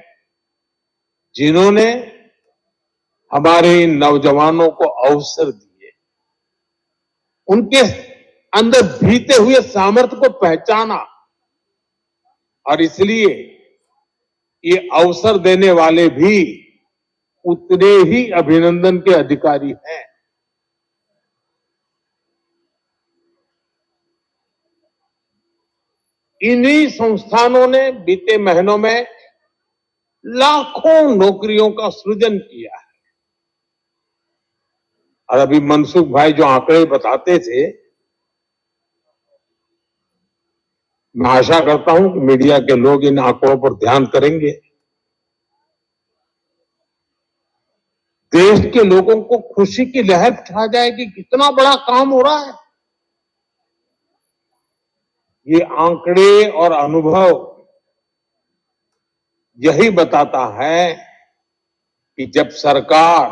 जिन्होंने हमारे नौजवानों को अवसर दिए, उनके अंदर भीते हुए सामर्थ्य को पहचाना और इसलिए ये अवसर देने वाले भी उतने ही अभिनंदन के अधिकारी हैं। इन्हीं संस्थानों ने बीते महीनों में लाखों नौकरियों का सृजन किया है और अभी मनसुख भाई जो आंकड़े बताते थे, मैं आशा करता हूं कि मीडिया के लोग इन आंकड़ों पर ध्यान करेंगे। देश के लोगों को खुशी की लहर छा जाएगी, कितना बड़ा काम हो रहा है। ये आंकड़े और अनुभव यही बताता है कि जब सरकार,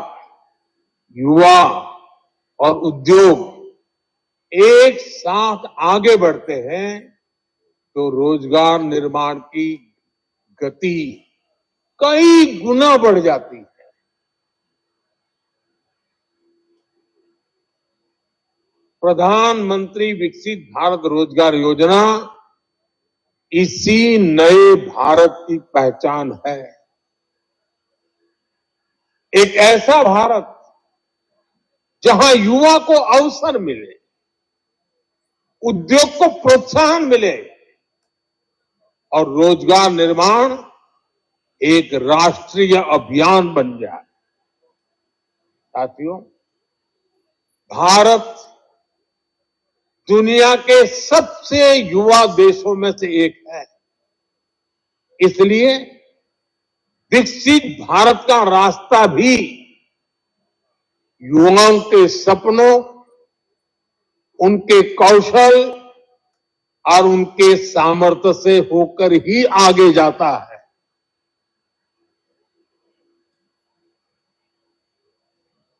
युवा और उद्योग एक साथ आगे बढ़ते हैं तो रोजगार निर्माण की गति कई गुना बढ़ जाती है। प्रधानमंत्री विकसित भारत रोजगार योजना इसी नए भारत की पहचान है। एक ऐसा भारत जहां युवा को अवसर मिले, उद्योग को प्रोत्साहन मिले और रोजगार निर्माण एक राष्ट्रीय अभियान बन जाए। साथियों, भारत दुनिया के सबसे युवा देशों में से एक है। इसलिए विकसित भारत का रास्ता भी युवाओं के सपनों, उनके कौशल और उनके सामर्थ्य से होकर ही आगे जाता है।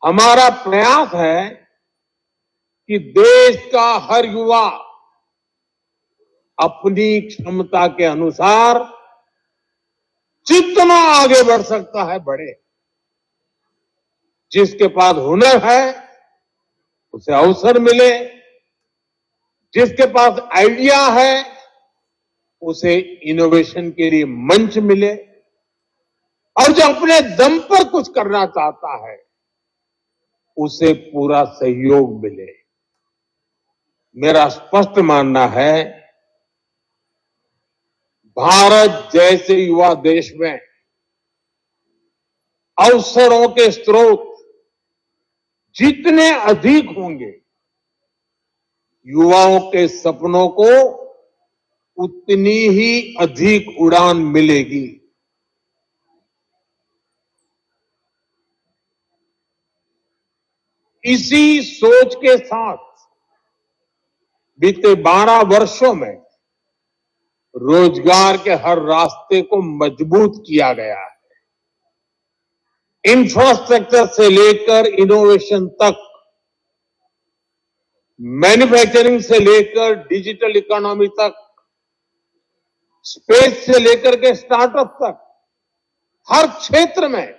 हमारा प्रयास है कि देश का हर युवा अपनी क्षमता के अनुसार जितना आगे बढ़ सकता है बढ़े। जिसके पास हुनर है उसे अवसर मिले, जिसके पास आइडिया है उसे इनोवेशन के लिए मंच मिले और जो अपने दम पर कुछ करना चाहता है उसे पूरा सहयोग मिले। मेरा स्पष्ट मानना है, भारत जैसे युवा देश में अवसरों के स्रोत जितने अधिक होंगे, युवाओं के सपनों को उतनी ही अधिक उड़ान मिलेगी। इसी सोच के साथ बीते 12 वर्षों में रोजगार के हर रास्ते को मजबूत किया गया है। इंफ्रास्ट्रक्चर से लेकर इनोवेशन तक, मैन्युफैक्चरिंग से लेकर डिजिटल इकोनॉमी तक, स्पेस से लेकर के स्टार्टअप तक, हर क्षेत्र में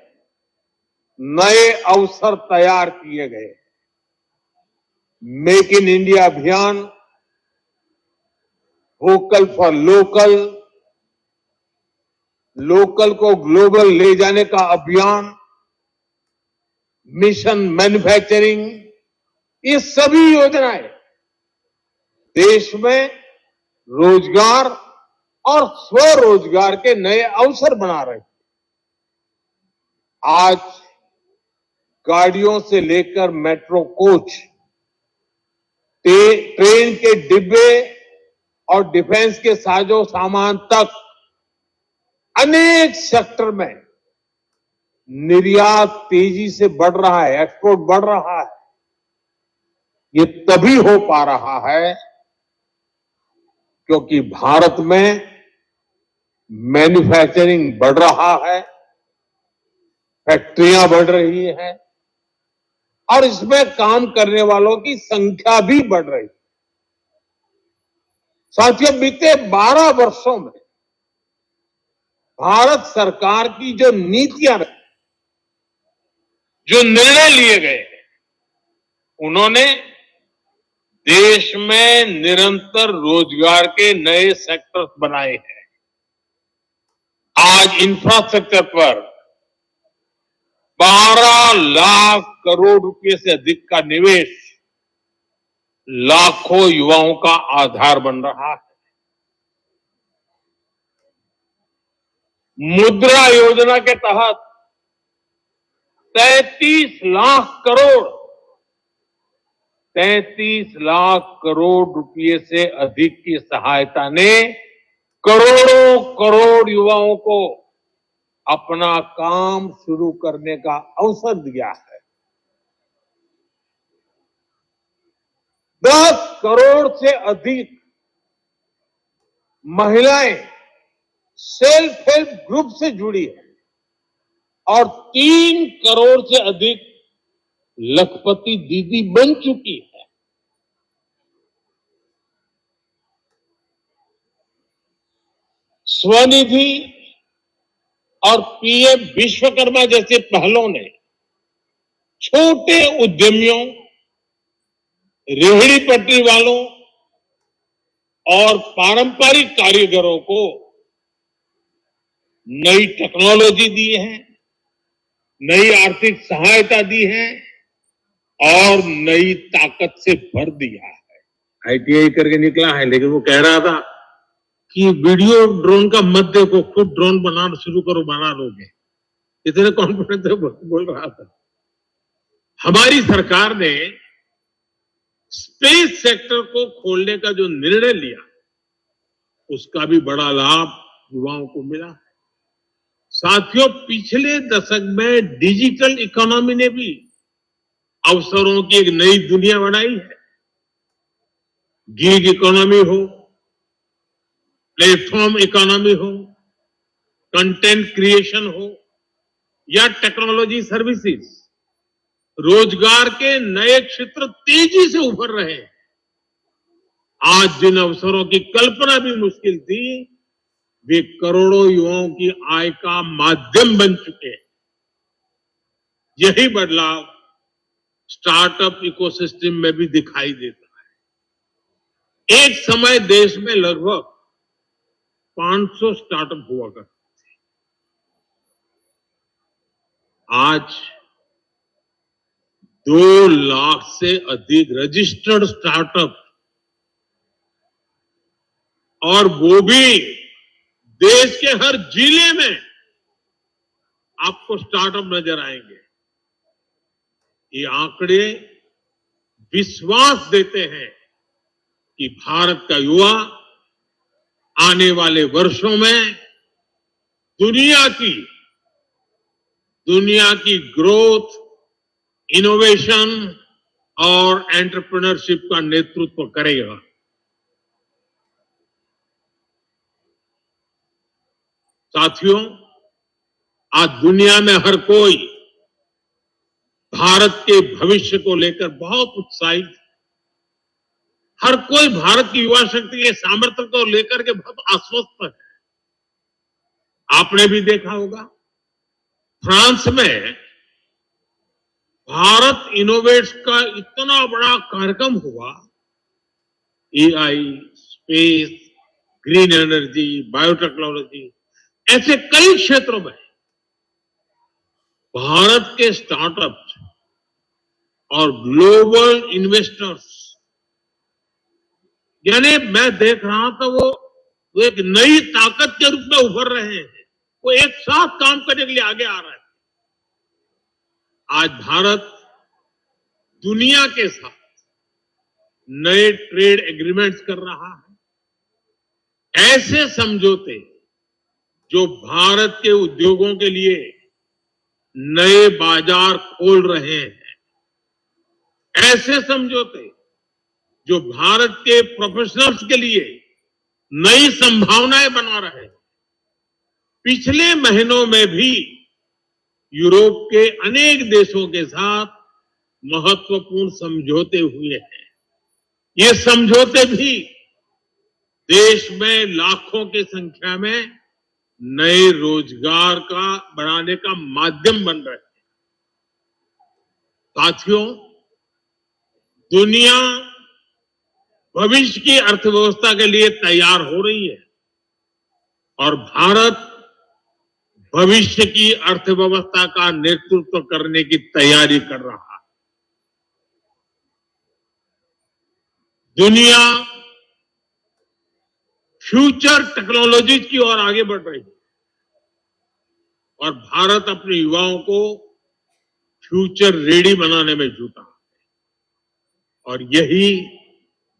नए अवसर तैयार किए गए। मेक इन इंडिया अभियान, वोकल फॉर लोकल, लोकल को ग्लोबल ले जाने का अभियान, मिशन मैन्युफैक्चरिंग, ये सभी योजनाएं देश में रोजगार और स्वरोजगार के नए अवसर बना रहे हैं। आज गाड़ियों से लेकर मेट्रो कोच, ट्रेन के डिब्बे और डिफेंस के साजो सामान तक अनेक सेक्टर में निर्यात तेजी से बढ़ रहा है, एक्सपोर्ट बढ़ रहा है। ये तभी हो पा रहा है क्योंकि भारत में मैन्युफैक्चरिंग बढ़ रहा है, फैक्ट्रियां बढ़ रही हैं और इसमें काम करने वालों की संख्या भी बढ़ रही है। साथियों, बीते 12 वर्षों में भारत सरकार की जो नीतियां, जो निर्णय लिए गए, उन्होंने देश में निरंतर रोजगार के नए सेक्टर्स बनाए हैं। आज इंफ्रास्ट्रक्चर पर 12 लाख करोड़ रुपए से अधिक का निवेश लाखों युवाओं का आधार बन रहा है। मुद्रा योजना के तहत 33 लाख करोड़ रुपए से अधिक की सहायता ने करोड़ों करोड़ युवाओं को अपना काम शुरू करने का अवसर दिया है। 10 करोड़ से अधिक महिलाएं सेल्फ हेल्प ग्रुप से जुड़ी है और 3 करोड़ से अधिक लखपति दीदी बन चुकी है। स्वनिधि और पीएम विश्वकर्मा जैसे पहलों ने छोटे उद्यमियों, रेहड़ी पटरी वालों और पारंपरिक कारीगरों को नई टेक्नोलॉजी दी है, नई आर्थिक सहायता दी है और नई ताकत से भर दिया है। आईटीआई करके निकला है, लेकिन वो कह रहा था कि वीडियो ड्रोन का मत देखो, खुद ड्रोन बनाना शुरू करो, बना लोगे। इतने कॉन्फिडेंस से बोल रहा था। हमारी सरकार ने स्पेस सेक्टर को खोलने का जो निर्णय लिया, उसका भी बड़ा लाभ युवाओं को मिला। साथियों, पिछले दशक में डिजिटल इकोनॉमी ने भी अवसरों की एक नई दुनिया बनाई है। गिग इकोनॉमी हो, प्लेटफॉर्म इकोनॉमी हो, कंटेंट क्रिएशन हो या टेक्नोलॉजी सर्विसेज, रोजगार के नए क्षेत्र तेजी से उभर रहे हैं। आज जिन अवसरों की कल्पना भी मुश्किल थी, वे करोड़ों युवाओं की आय का माध्यम बन चुके हैं। यही बदलाव स्टार्टअप इकोसिस्टम में भी दिखाई देता है। एक समय देश में लगभग 500 स्टार्टअप हुआ करते थे। आज 2 लाख से अधिक रजिस्टर्ड स्टार्टअप, और वो भी देश के हर जिले में आपको स्टार्टअप नजर आएंगे। ये आंकड़े विश्वास देते हैं कि भारत का युवा आने वाले वर्षों में दुनिया की ग्रोथ, इनोवेशन और एंटरप्रेन्योरशिप का नेतृत्व करेगा। साथियों, आज दुनिया में हर कोई भारत के भविष्य को लेकर बहुत उत्साहित है। हर कोई भारत की युवा शक्ति के सामर्थ्य को लेकर के बहुत आश्वस्त है। आपने भी देखा होगा, फ्रांस में भारत इनोवेट्स का इतना बड़ा कार्यक्रम हुआ। AI, space, green energy, biotechnology, ऐसे कई क्षेत्रों में भारत के स्टार्टअप्स और ग्लोबल इन्वेस्टर्स, यानी मैं देख रहा था वो एक नई ताकत के रूप में उभर रहे हैं। वो एक साथ काम करने के लिए आगे आ रहे हैं। आज भारत दुनिया के साथ नए ट्रेड एग्रीमेंट्स कर रहा है। ऐसे समझौते जो भारत के उद्योगों के लिए नए बाजार खोल रहे हैं, ऐसे समझौते जो भारत के प्रोफेशनल्स के लिए नई संभावनाएं बना रहे हैं। पिछले महीनों में भी यूरोप के अनेक देशों के साथ महत्वपूर्ण समझौते हुए हैं। ये समझौते भी देश में लाखों की संख्या में नए रोजगार का बनाने का माध्यम बन रहे हैं। साथियों, दुनिया भविष्य की अर्थव्यवस्था के लिए तैयार हो रही है और भारत भविष्य की अर्थव्यवस्था का नेतृत्व करने की तैयारी कर रहा है। दुनिया फ्यूचर टेक्नोलॉजीज की ओर आगे बढ़ रही है और भारत अपने युवाओं को फ्यूचर रेडी बनाने में जुटा है और यही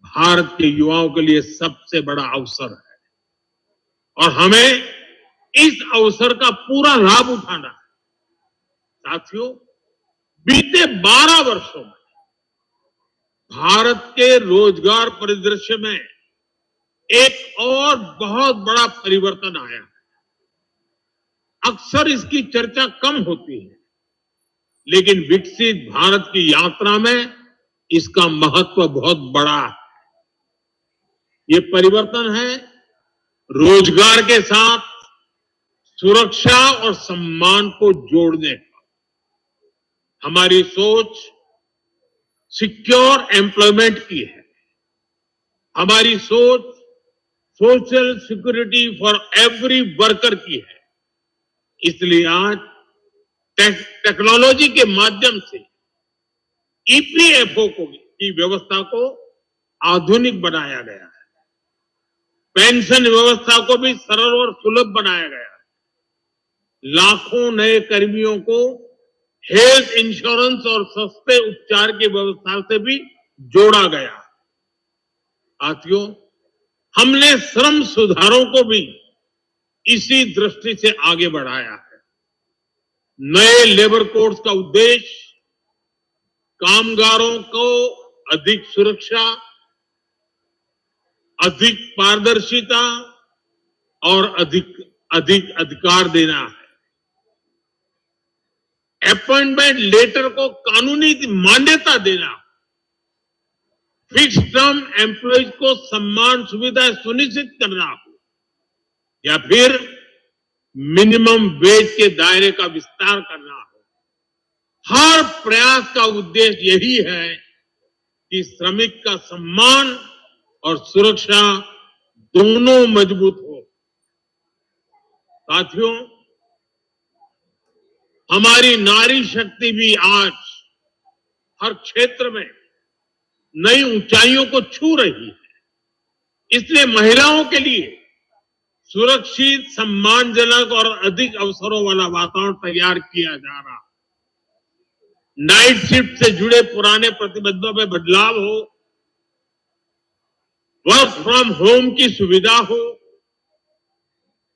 भारत के युवाओं के लिए सबसे बड़ा अवसर है और हमें इस अवसर का पूरा लाभ उठाना है। साथियों, बीते 12 वर्षों में भारत के रोजगार परिदृश्य में एक और बहुत बड़ा परिवर्तन आया है। अक्सर इसकी चर्चा कम होती है, लेकिन विकसित भारत की यात्रा में इसका महत्व बहुत बड़ा है। ये परिवर्तन है रोजगार के साथ सुरक्षा और सम्मान को जोड़ने का। हमारी सोच सिक्योर एम्प्लॉयमेंट की है। हमारी सोच social security for every worker की है। इसलिए आज टेक्नोलॉजी के माध्यम से ईपीएफओ की व्यवस्था को आधुनिक बनाया गया है। पेंशन व्यवस्था को भी सरल और सुलभ बनाया गया है। लाखों नए कर्मियों को हेल्थ इंश्योरेंस और सस्ते उपचार की व्यवस्था से भी जोड़ा गया। साथियों, हमने श्रम सुधारों को भी इसी दृष्टि से आगे बढ़ाया है। नए लेबर कोड्स का उद्देश्य कामगारों को अधिक सुरक्षा, अधिक पारदर्शिता और अधिक अधिकार देना है। अपॉइंटमेंट लेटर को कानूनी मान्यता देना, फिक्स टर्म एम्प्लॉयज को सम्मान सुविधाएं सुनिश्चित करना हो या फिर मिनिमम वेज के दायरे का विस्तार करना हो, हर प्रयास का उद्देश्य यही है कि श्रमिक का सम्मान और सुरक्षा दोनों मजबूत हो। साथियों, हमारी नारी शक्ति भी आज हर क्षेत्र में नई ऊंचाइयों को छू रही है। इसलिए महिलाओं के लिए सुरक्षित, सम्मानजनक और अधिक अवसरों वाला वातावरण तैयार किया जा रहा है। नाइट शिफ्ट से जुड़े पुराने प्रतिबंधों में बदलाव हो, वर्क फ्रॉम होम की सुविधा हो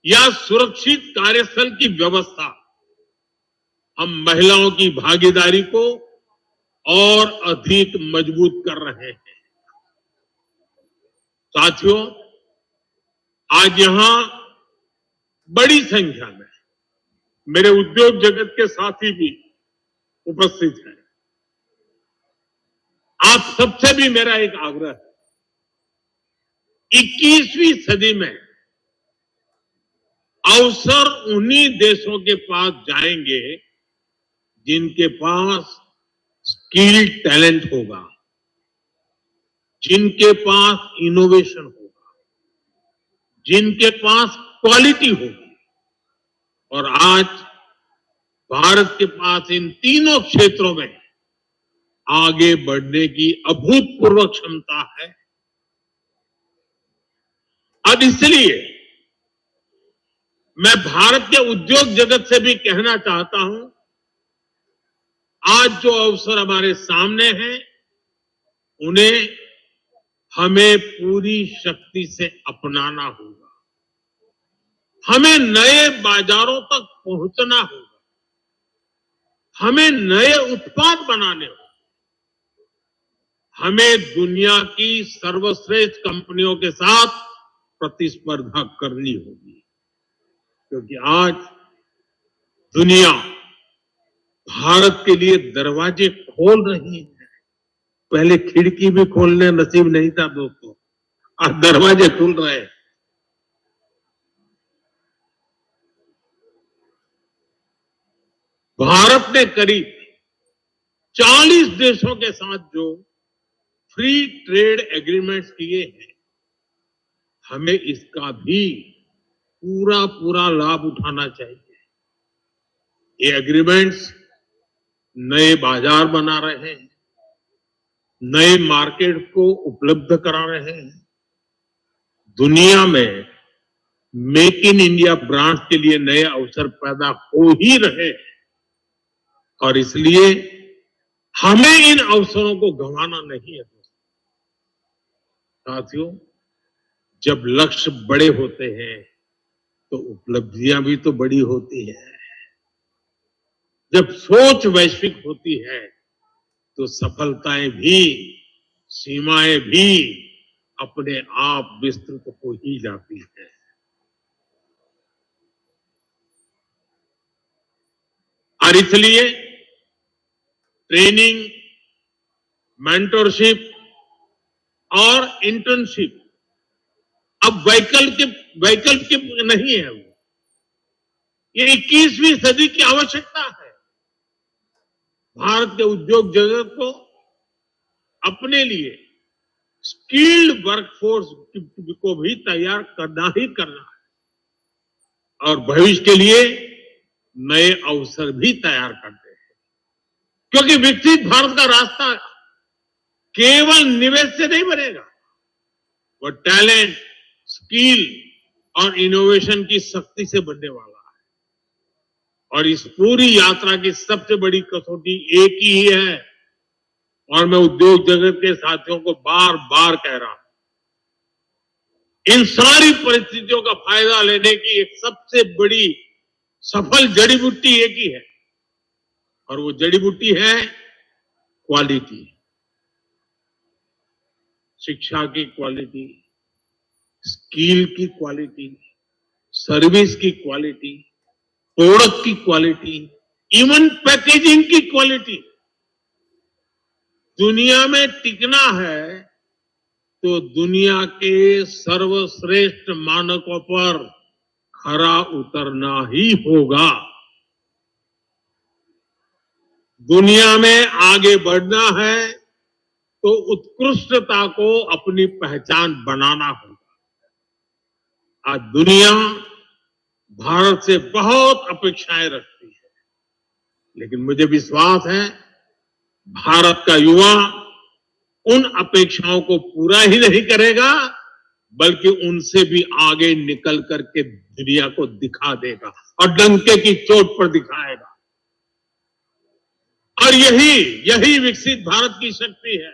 या सुरक्षित कार्यस्थल की व्यवस्था, हम महिलाओं की भागीदारी को और अधिक मजबूत कर रहे हैं। साथियों, आज यहां बड़ी संख्या में मेरे उद्योग जगत के साथी भी उपस्थित हैं। आप सबसे भी मेरा एक आग्रह है, 21वीं सदी में अवसर उन्हीं देशों के पास जाएंगे जिनके पास स्किल टैलेंट होगा, जिनके पास इनोवेशन होगा, जिनके पास क्वालिटी होगी। और आज भारत के पास इन तीनों क्षेत्रों में आगे बढ़ने की अभूतपूर्व क्षमता है। अब इसलिए मैं भारत के उद्योग जगत से भी कहना चाहता हूं, आज जो अवसर हमारे सामने हैं, उन्हें हमें पूरी शक्ति से अपनाना होगा। हमें नए बाजारों तक पहुंचना होगा, हमें नए उत्पाद बनाने होंगे, हमें दुनिया की सर्वश्रेष्ठ कंपनियों के साथ प्रतिस्पर्धा करनी होगी, क्योंकि आज दुनिया भारत के लिए दरवाजे खोल रही है। पहले खिड़की भी खोलने नसीब नहीं था दोस्तों, आज दरवाजे खुल रहे हैं। भारत ने करीब 40 देशों के साथ जो फ्री ट्रेड एग्रीमेंट्स किए हैं, हमें इसका भी पूरा पूरा लाभ उठाना चाहिए। ये एग्रीमेंट्स नए बाजार बना रहे हैं, नए मार्केट को उपलब्ध करा रहे हैं, दुनिया में मेक इन इंडिया ब्रांड के लिए नए अवसर पैदा हो ही रहे हैं। और इसलिए हमें इन अवसरों को गंवाना नहीं है। साथियों, जब लक्ष्य बड़े होते हैं तो उपलब्धियां भी तो बड़ी होती है। जब सोच वैश्विक होती है तो सफलताएं भी, सीमाएं भी अपने आप विस्तृत हो ही जाती है। और इसलिए ट्रेनिंग, मेंटरशिप और इंटर्नशिप अब वैकल्पिक नहीं है। ये 21वीं सदी की आवश्यकता है। भारत के उद्योग जगत को अपने लिए स्किल्ड वर्कफोर्स को भी तैयार करना ही करना है और भविष्य के लिए नए अवसर भी तैयार करते हैं, क्योंकि विकसित भारत का रास्ता केवल निवेश से नहीं बनेगा, वो टैलेंट, स्किल और इनोवेशन की शक्ति से बनने वाला है। और इस पूरी यात्रा की सबसे बड़ी कसौटी एक ही है, और मैं उद्योग जगत के साथियों को बार बार कह रहा हूं, इन सारी परिस्थितियों का फायदा लेने की एक सबसे बड़ी सफल जड़ी बूटी एक ही है, और वो जड़ी बूटी है क्वालिटी। शिक्षा की क्वालिटी, स्किल की क्वालिटी, सर्विस की क्वालिटी, प्रोडक्ट की क्वालिटी, इवन पैकेजिंग की क्वालिटी। दुनिया में टिकना है तो दुनिया के सर्वश्रेष्ठ मानकों पर खरा उतरना ही होगा। दुनिया में आगे बढ़ना है तो उत्कृष्टता को अपनी पहचान बनाना होगा। आज दुनिया भारत से बहुत अपेक्षाएं रखती है, लेकिन मुझे विश्वास है भारत का युवा उन अपेक्षाओं को पूरा ही नहीं करेगा, बल्कि उनसे भी आगे निकल करके दुनिया को दिखा देगा और डंके की चोट पर दिखाएगा। और यही विकसित भारत की शक्ति है,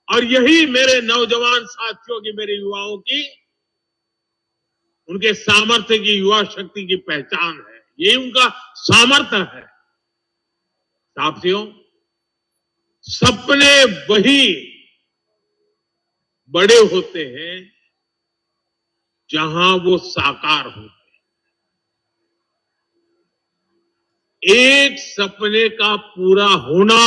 और यही मेरे नौजवान साथियों की, मेरे युवाओं की, उनके सामर्थ्य की, युवा शक्ति की पहचान है। ये उनका सामर्थ्य है। साथियों, सपने वही बड़े होते हैं जहां वो साकार होते। एक सपने का पूरा होना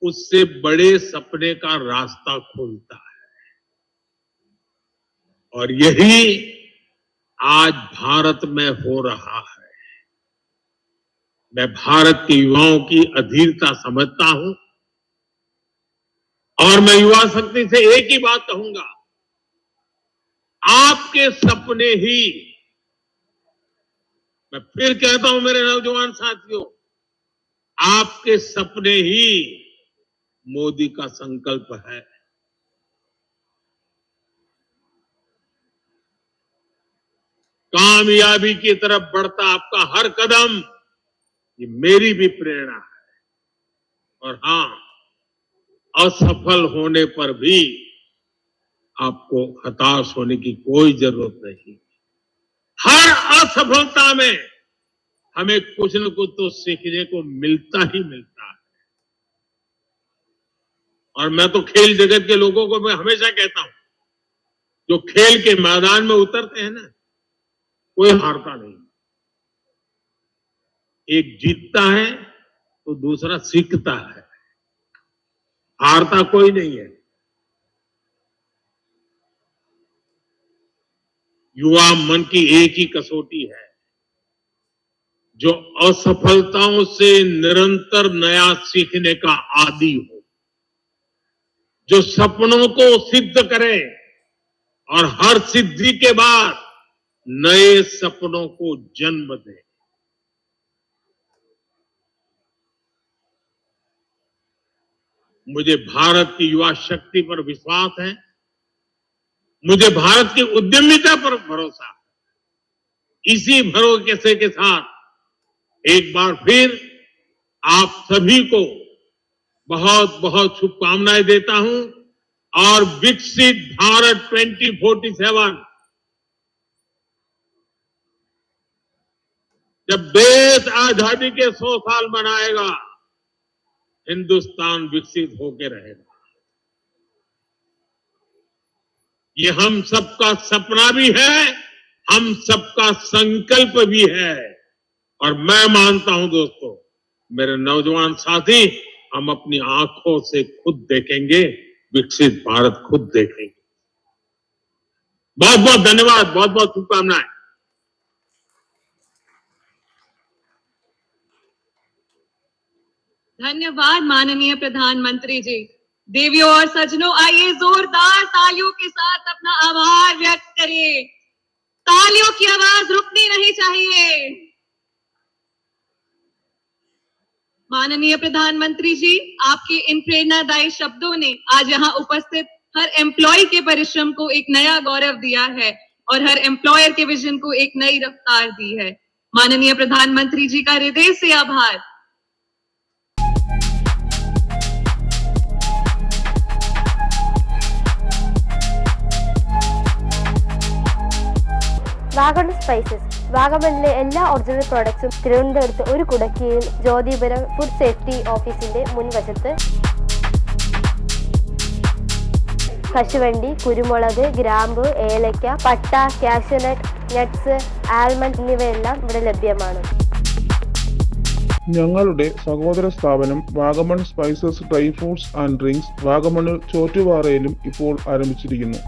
उससे बड़े सपने का रास्ता खोलता है, और यही आज भारत में हो रहा है। मैं भारत के युवाओं की अधीरता समझता हूं, और मैं युवा शक्ति से एक ही बात कहूंगा, आपके सपने ही, मैं फिर कहता हूं मेरे नौजवान साथियों, आपके सपने ही मोदी का संकल्प है। कामयाबी की तरफ बढ़ता आपका हर कदम ये मेरी भी प्रेरणा है। और हां, असफल होने पर भी आपको हताश होने की कोई जरूरत नहीं। हर असफलता में हमें कुछ न कुछ तो सीखने को मिलता ही मिलता है। और मैं तो खेल जगत के लोगों को मैं हमेशा कहता हूं, जो खेल के मैदान में उतरते हैं ना, कोई हारता नहीं। एक जीतता है तो दूसरा सीखता है, हारता कोई नहीं है। युवा मन की एक ही कसौटी है, जो असफलताओं से निरंतर नया सीखने का आदी हो, जो सपनों को सिद्ध करे और हर सिद्धि के बाद नए सपनों को जन्म दे। मुझे भारत की युवा शक्ति पर विश्वास है, मुझे भारत की उद्यमिता पर भरोसा है। इसी भरोसे के साथ एक बार फिर आप सभी को बहुत बहुत शुभकामनाएं देता हूं, और विकसित भारत 2047 जब देश आजादी के 100 साल मनाएगा, हिंदुस्तान विकसित होकर रहेगा। ये हम सबका सपना भी है, हम सबका संकल्प भी है। और मैं मानता हूं दोस्तों, मेरे नौजवान साथी, हम अपनी आंखों से खुद देखेंगे, विकसित भारत खुद देखेंगे। बहुत बहुत धन्यवाद, बहुत बहुत शुभकामनाएं। धन्यवाद माननीय प्रधानमंत्री जी। देवियों और सज्जनों, आइए जोरदार तालियों के साथ अपना आभार व्यक्त करें। तालियों की आवाज रुकनी नहीं चाहिए। माननीय प्रधानमंत्री जी, आपके इन प्रेरणादायी शब्दों ने आज यहाँ उपस्थित हर एम्प्लॉय के परिश्रम को एक नया गौरव दिया है और हर एम्प्लॉयर के विजन को एक नई रफ्तार दी है। माननीय प्रधानमंत्री जी का हृदय से आभार। വാഗമൺ സ്പൈസസ്. വാഗമണിലെ എല്ലാ ഒറിജിനൽ പ്രോഡക്ട്സും തിരുവനന്തപുരത്ത് ഒരു കുടക്കീഴിൽ ജ്യോതിപുരം ഫുഡ് സേഫ്റ്റി ഓഫീസിന്റെ മുൻവശത്ത്. കശുവണ്ടി, കുരുമുളക്, ഗ്രാമ്പു, ഏലക്ക, പട്ട, കാഷ്യൂനട്ട്, നട്ട്സ്, ആൽമണ്ട് എന്നിവയെല്ലാം ഇവിടെ ലഭ്യമാണ്. ഞങ്ങളുടെ സഹോദര സ്ഥാപനം Vagamon spices dry fruits and drinks വാഗമണിൽ ചോറ്റുപാറയിലും ഇപ്പോൾ ആരംഭിച്ചിരിക്കുന്നു.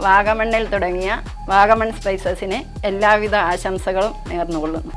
വാഗമണ്ണിൽ തുടങ്ങിയ വാഗമൺ സ്പൈസസിന് എല്ലാവിധ ആശംസകളും നേർന്നുകൊള്ളുന്നു.